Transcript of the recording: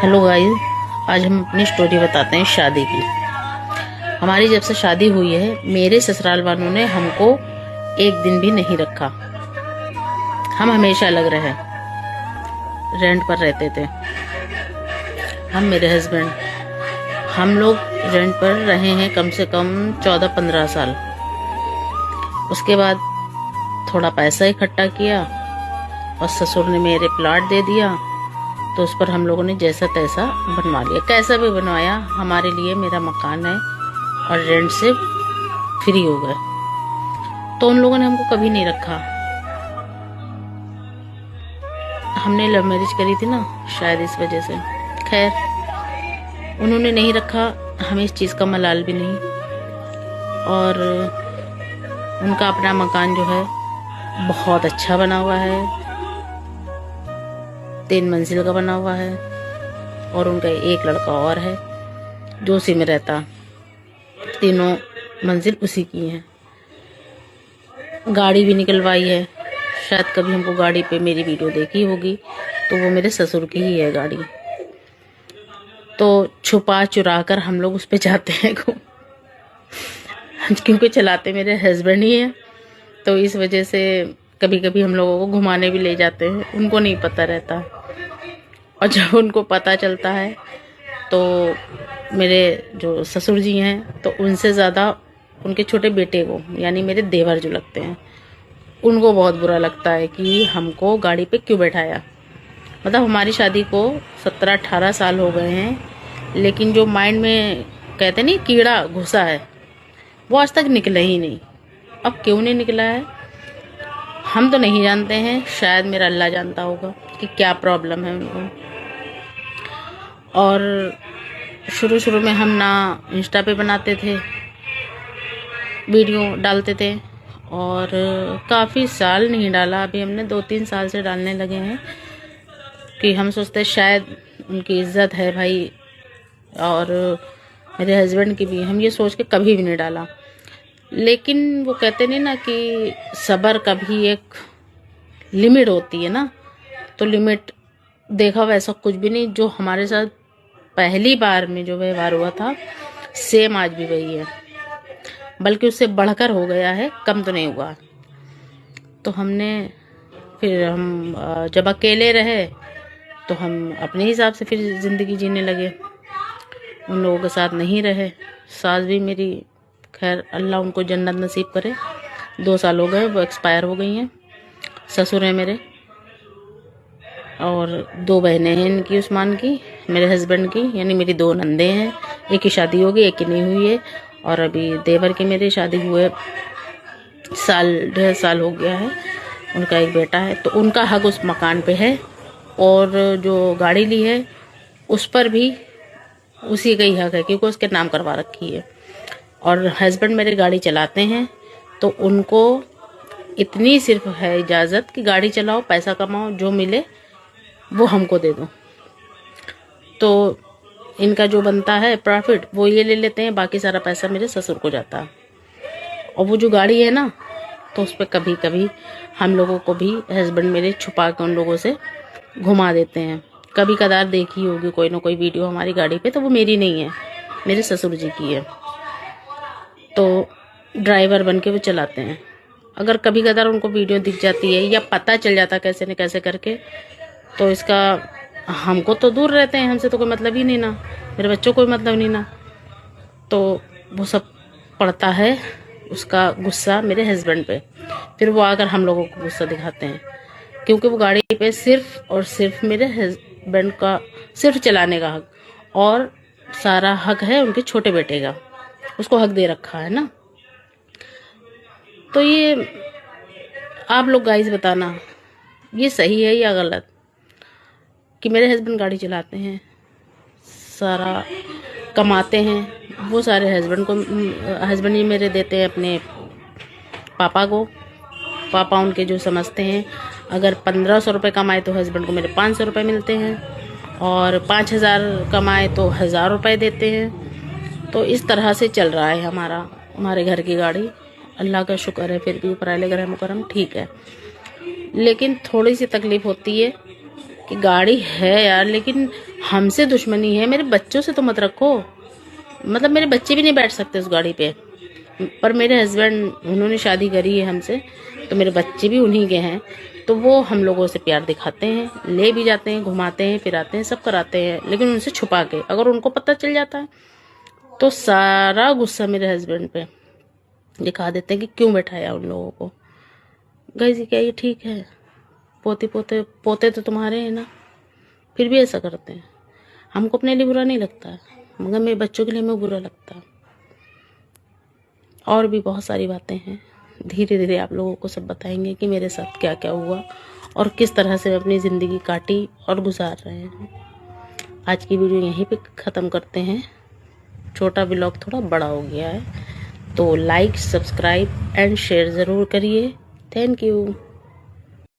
Hello guys, आज हम अपनी स्टोरी बताते हैं शादी की। हमारी जब से शादी हुई है, मेरे ससुराल वालों ने हमको एक दिन भी नहीं रखा। हम हमेशा अलग रहे, रेंट पर रहते थे। हम मेरे हस्बैंड, हम लोग रेंट पर रहे हैं कम से कम 14-15 साल। उसके बाद थोड़ा पैसा इकट्ठा किया और ससुर ने मेरे प्लाट दे दिया, तो उस पर हम लोगों ने जैसा तैसा बनवा लिया। कैसा भी बनवाया, हमारे लिए मेरा मकान है और रेंट से फ्री हो गए। तो उन लोगों ने हमको कभी नहीं रखा। हमने लव मैरिज करी थी ना, शायद इस वजह से। खैर, उन्होंने नहीं रखा, हमें इस चीज़ का मलाल भी नहीं। और उनका अपना मकान जो है बहुत अच्छा बना हुआ है, 3 मंजिल का बना हुआ है। और उनका एक लड़का और है जो उसी में रहता। 3 मंजिल उसी की हैं। गाड़ी भी निकलवाई है। शायद कभी हमको गाड़ी पे मेरी वीडियो देखी होगी, तो वो मेरे ससुर की ही है गाड़ी। तो छुपा चुरा कर हम लोग उस पे जाते हैं क्योंकि चलाते मेरे हस्बैंड ही हैं। तो इस वजह से कभी कभी हम लोगों को घुमाने भी ले जाते हैं। उनको नहीं पता रहता, और जब उनको पता चलता है तो मेरे जो ससुर जी हैं, तो उनसे ज़्यादा उनके छोटे बेटे को, यानी मेरे देवर जो लगते हैं, उनको बहुत बुरा लगता है कि हमको गाड़ी पे क्यों बैठाया। मतलब हमारी शादी को 17-18 साल हो गए हैं, लेकिन जो माइंड में कहते नहीं कीड़ा घुसा है, वो आज तक निकला ही नहीं। अब क्यों नहीं निकला है हम तो नहीं जानते हैं, शायद मेरा अल्लाह जानता होगा कि क्या प्रॉब्लम है उनको। और शुरू में हम ना इंस्टा पे बनाते थे, वीडियो डालते थे, और काफ़ी साल नहीं डाला। अभी हमने 2-3 साल से डालने लगे हैं कि हम सोचते शायद उनकी इज्जत है भाई, और मेरे हस्बैंड की भी। हम ये सोच के कभी भी नहीं डाला। लेकिन वो कहते नहीं ना कि सब्र का भी एक लिमिट होती है ना, तो लिमिट देखा वैसा कुछ भी नहीं। जो हमारे साथ पहली बार में जो व्यवहार हुआ था, सेम आज भी वही है, बल्कि उससे बढ़कर हो गया है, कम तो नहीं हुआ। तो हमने फिर हम जब अकेले रहे तो हम अपने हिसाब से फिर ज़िंदगी जीने लगे, उन लोगों के साथ नहीं रहे। सास भी मेरी, खैर अल्लाह उनको जन्नत नसीब करे, 2 साल हो गए, वो एक्सपायर हो गई हैं। ससुर है मेरे, और 2 बहनें हैं इनकी, उस्मान की, मेरे हस्बैंड की, यानी मेरी 2 नंदे हैं। एक की शादी हो गई, एक की नहीं हुई है। और अभी देवर की मेरे शादी हुए 1.5 साल हो गया है। उनका एक बेटा है, तो उनका हक उस मकान पे है। और जो गाड़ी ली है उस पर भी उसी का ही हक है, क्योंकि उसके नाम करवा रखी है। और हस्बैंड मेरे गाड़ी चलाते हैं, तो उनको इतनी सिर्फ है इजाज़त कि गाड़ी चलाओ, पैसा कमाओ, जो मिले वो हमको दे दो। तो इनका जो बनता है प्रॉफिट वो ये ले लेते हैं, बाकी सारा पैसा मेरे ससुर को जाता है। और वो जो गाड़ी है ना, तो उस पर कभी कभी हम लोगों को भी हस्बैंड मेरे छुपा के उन लोगों से घुमा देते हैं। कभी कदार देखी होगी कोई ना कोई वीडियो हमारी गाड़ी पे, तो वो मेरी नहीं है, मेरे ससुर जी की है। तो ड्राइवर बन के वो चलाते हैं। अगर कभी कदार उनको वीडियो दिख जाती है या पता चल जाता कैसे न कैसे करके, तो इसका हमको तो दूर रहते हैं, हमसे तो कोई मतलब ही नहीं ना, मेरे बच्चों को कोई मतलब नहीं ना। तो वो सब पड़ता है उसका गुस्सा मेरे हस्बैंड पे। फिर वो आकर हम लोगों को गुस्सा दिखाते हैं, क्योंकि वो गाड़ी पे सिर्फ और सिर्फ मेरे हस्बैंड का सिर्फ चलाने का हक, और सारा हक है उनके छोटे बेटे का, उसको हक दे रखा है ना। तो ये आप लोग गाइस बताना, ये सही है या गलत कि मेरे हस्बैंड गाड़ी चलाते हैं, सारा कमाते हैं, वो सारे हस्बैंड ही मेरे देते हैं अपने पापा को। पापा उनके जो समझते हैं, अगर 1500 रुपये कमाए तो हस्बैंड को मेरे 500 रुपये मिलते हैं, और 5000 कमाए तो 1000 रुपये देते हैं। तो इस तरह से चल रहा है हमारे घर की गाड़ी। अल्लाह का शुक्र है, फिर भी ऊपर वाले ग्रह मुकरम ठीक है। लेकिन थोड़ी सी तकलीफ़ होती है कि गाड़ी है यार, लेकिन हमसे दुश्मनी है, मेरे बच्चों से तो मत रखो। मतलब मेरे बच्चे भी नहीं बैठ सकते उस गाड़ी पे, पर मेरे हस्बैंड, उन्होंने शादी करी है हमसे, तो मेरे बच्चे भी उन्हीं के हैं, तो वो हम लोगों से प्यार दिखाते हैं, ले भी जाते हैं, घुमाते हैं, फिराते हैं, सब कराते हैं, लेकिन उनसे छुपा के। अगर उनको पता चल जाता है तो सारा गुस्सा मेरे हस्बैंड पे दिखा देते हैं कि क्यों बैठाया उन लोगों को। गाइस ये क्या, ये ठीक है? पोते पोते पोते तो तुम्हारे हैं ना, फिर भी ऐसा करते हैं। हमको अपने लिए बुरा नहीं लगता, मगर मेरे बच्चों के लिए हमें बुरा लगता है। और भी बहुत सारी बातें हैं, धीरे धीरे आप लोगों को सब बताएंगे कि मेरे साथ क्या क्या हुआ और किस तरह से मैं अपनी ज़िंदगी काटी और गुजार रहे हैं। आज की वीडियो यहीं पे ख़त्म करते हैं। छोटा व्लॉग थोड़ा बड़ा हो गया है, तो लाइक, सब्सक्राइब एंड शेयर ज़रूर करिए। Thank you.